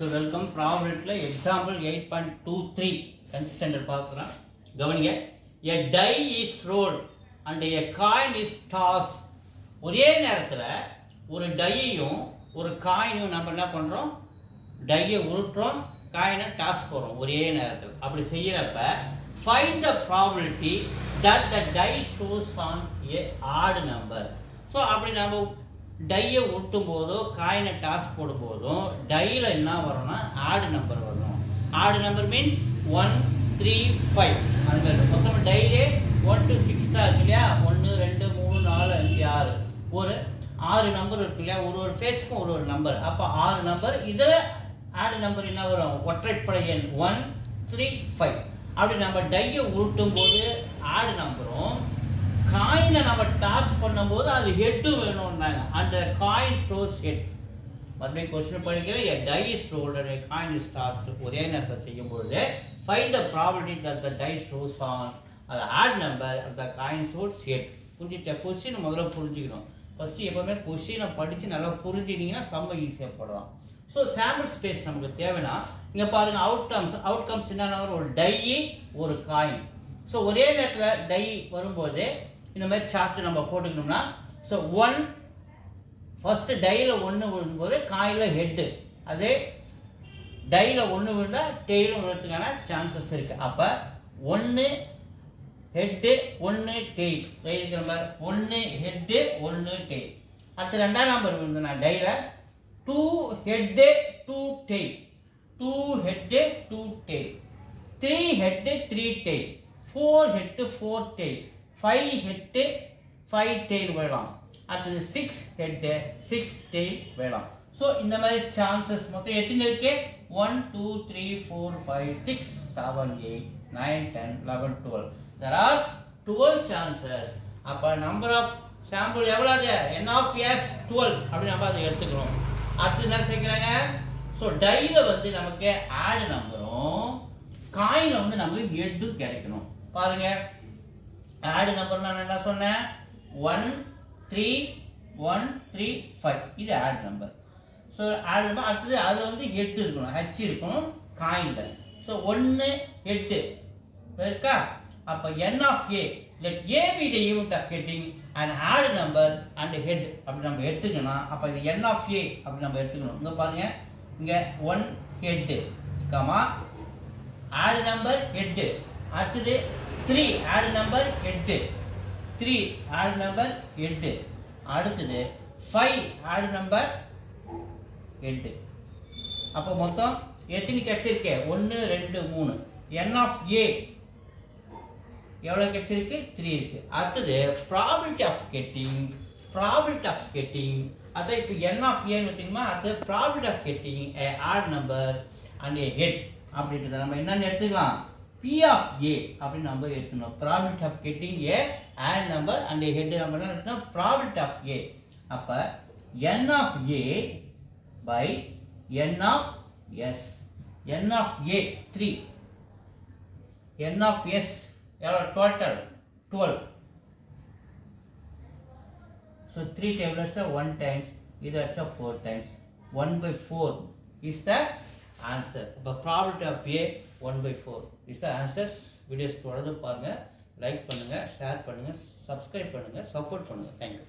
So welcome probability example 8.23 consistent பார்க்கலாம் கவனிங்க. A die is rolled and a coin is tossed. ஒரே நேரத்துல ஒரு டையையும் ஒரு காயினையும் நம்ம என்ன பண்றோம்? டையை உருட்டுறோம், காயினை டாஸ் போறோம் ஒரே நேரத்துல. அப்படி செய்யறப்ப find the probability that the die shows on a odd number. So அப்படி நம்ம டையை உருட்டும் போதோ காயினை டாஸ் போடும் போதும் டையில் என்ன வரும்னா ஆட் நம்பர் வரும். ஆட் நம்பர் மீன்ஸ் 1 3 5 அந்த மாதிரி மொத்தம் டைலே 1 to 6 தான் இருக்கு இல்லையா? 1 2 3 4 5 6 ஒரு 6 நம்பர் இருக்கு இல்லையா? ஒரு ஃபேஸ்க்கும் ஒரு நம்பர். அப்போ 6 நம்பர் இதில் ஆட் நம்பர் என்ன வரும்? ஒற்றைப்படை எண் 1 3 5. அப்படி நம்ம டையை உருட்டும் போது ஆட் நம்பரும் காயினை நம்ம டாஸ் பண்ணும்போது அது ஹெட்டும் வேணும்னாங்க. அந்த காயின் ஷோஸ் ஹெட். மறுபடியும் கொஸ்டின் படிக்கிறேன். a die is rolled and a coin is tossed. ஒரே நேரத்தில் செய்யும்போது find the probability that the die shows on the odd number and the coin shows head. புரிஞ்சிச்சா? கொஸ்டின் முதல்ல புரிஞ்சுக்கணும். ஃபர்ஸ்ட் எப்பவுமே கொஸ்டினை படித்து நல்லா புரிஞ்சுக்கிட்டீங்கன்னா செம்ம ஈஸியாக போடலாம். ஸோ சாம்பிள் ஸ்பேஸ் நமக்கு தேவைன்னா இங்கே பாருங்கள் அவுட்கம்ஸ் என்னென்ன வரும்? ஒரு டை ஒரு காயின். ஸோ ஒரே நேரத்தில் டை வரும்போது இந்த மாதிரி சார்ட் நம்ம போட்டுக்கணும்னா ஸோ 1 ஃபர்ஸ்ட் டையில் 1 விழும்போது காயினில் ஹெட்டு, அதே டையில் 1 விழுந்தால் டெய்லும் விழுறதுக்கான சான்சஸ் இருக்குது. அப்போ 1 ஹெட்டு 1 டெய்ல் இருக்கிற மாதிரி 1 ஹெட்டு 1 டெய்ல். அடுத்து ரெண்டாம் நம்பர் விழுந்துன்னா டையில் 2 head 2 tail, 2 head 2 tail, 3 head 3 tail, 4 head 4 tail, 5 head 5 tail விழலாம். அடுத்தது 6 ஹெட் 6 டெய்ல் விழலாம். ஸோ இந்த மாதிரி சான்சஸ் மொத்தம் எத்தனை இருக்கு? 1 2 3 4 5 6 7 8 9 10 11 12. There are 12 chances. அப்போ நம்பர் ஆஃப் சாம்பிள் எவ்வளவு? n of s 12 அப்படி நம்ம அதை எடுத்துக்கிறோம். அடுத்து என்ன சேர்க்குறாங்க? ஸோ டையில் வந்து நமக்கு ஆட் நம்பரும் காயினில் வந்து நமக்கு ஹெட்டும் கிடைக்கணும். பாருங்க, ஆட் நம்பர் நான் என்ன சொன்னேன்? 1 3 1 3 5 இது add number. So add number அடுத்தது அதில் வந்து ஹெட் இருக்கணும், ஹெச் இருக்கணும் காயினில். ஸோ 1 ஹெட்டு இருக்கா? அப்போ n of a let a be the unit of getting an odd number and head அப்படி நம்ம எடுத்துக்கணும். அப்போ இது n of a அப்படி நம்ம எடுத்துக்கணும். இங்கே பாருங்க, இங்கே 1 head comma add number head, அடுத்தது 3 add number head, 3 add number head, அடுத்தது 5 ஆட் நம்பர் ஹெட். அப்போ மொத்தம் எத்தனை கிடைச்சிருக்கு? 1 2 3. n of a எவ்வளோ கிடைச்சிருக்கு? 3 இருக்கு. அடுத்தது ப்ராபிலிட்டி ஆஃப் கெட்டிங் அதான் இப்போ n of a வச்சுக்கணுமா? அது probability of getting a odd number and a head அப்படின்றத நம்ம என்னென்னு எடுத்துக்கலாம்? P of A அப்படின்னு நம்ம எடுத்துக்கணும். Probability of getting a odd number and head நம்ம என்ன எடுத்தோம்? Probability of A. அப்போ n of A by n of S. n of A 3, n of S எவ்வளோ? டோட்டல் 12. ஸோ 3 டேபிள் அடிச்சா 1 times, இது அடிச்சா 4 times. 1/4 is the answer. இப்போ probability of a 1/4 is the answers. Videos தொடர்ந்து பாருங்கள், like பண்ணுங்கள், share பண்ணுங்கள், சப்ஸ்கிரைப் பண்ணுங்கள், சப்போர்ட் பண்ணுங்கள். தேங்க்யூ.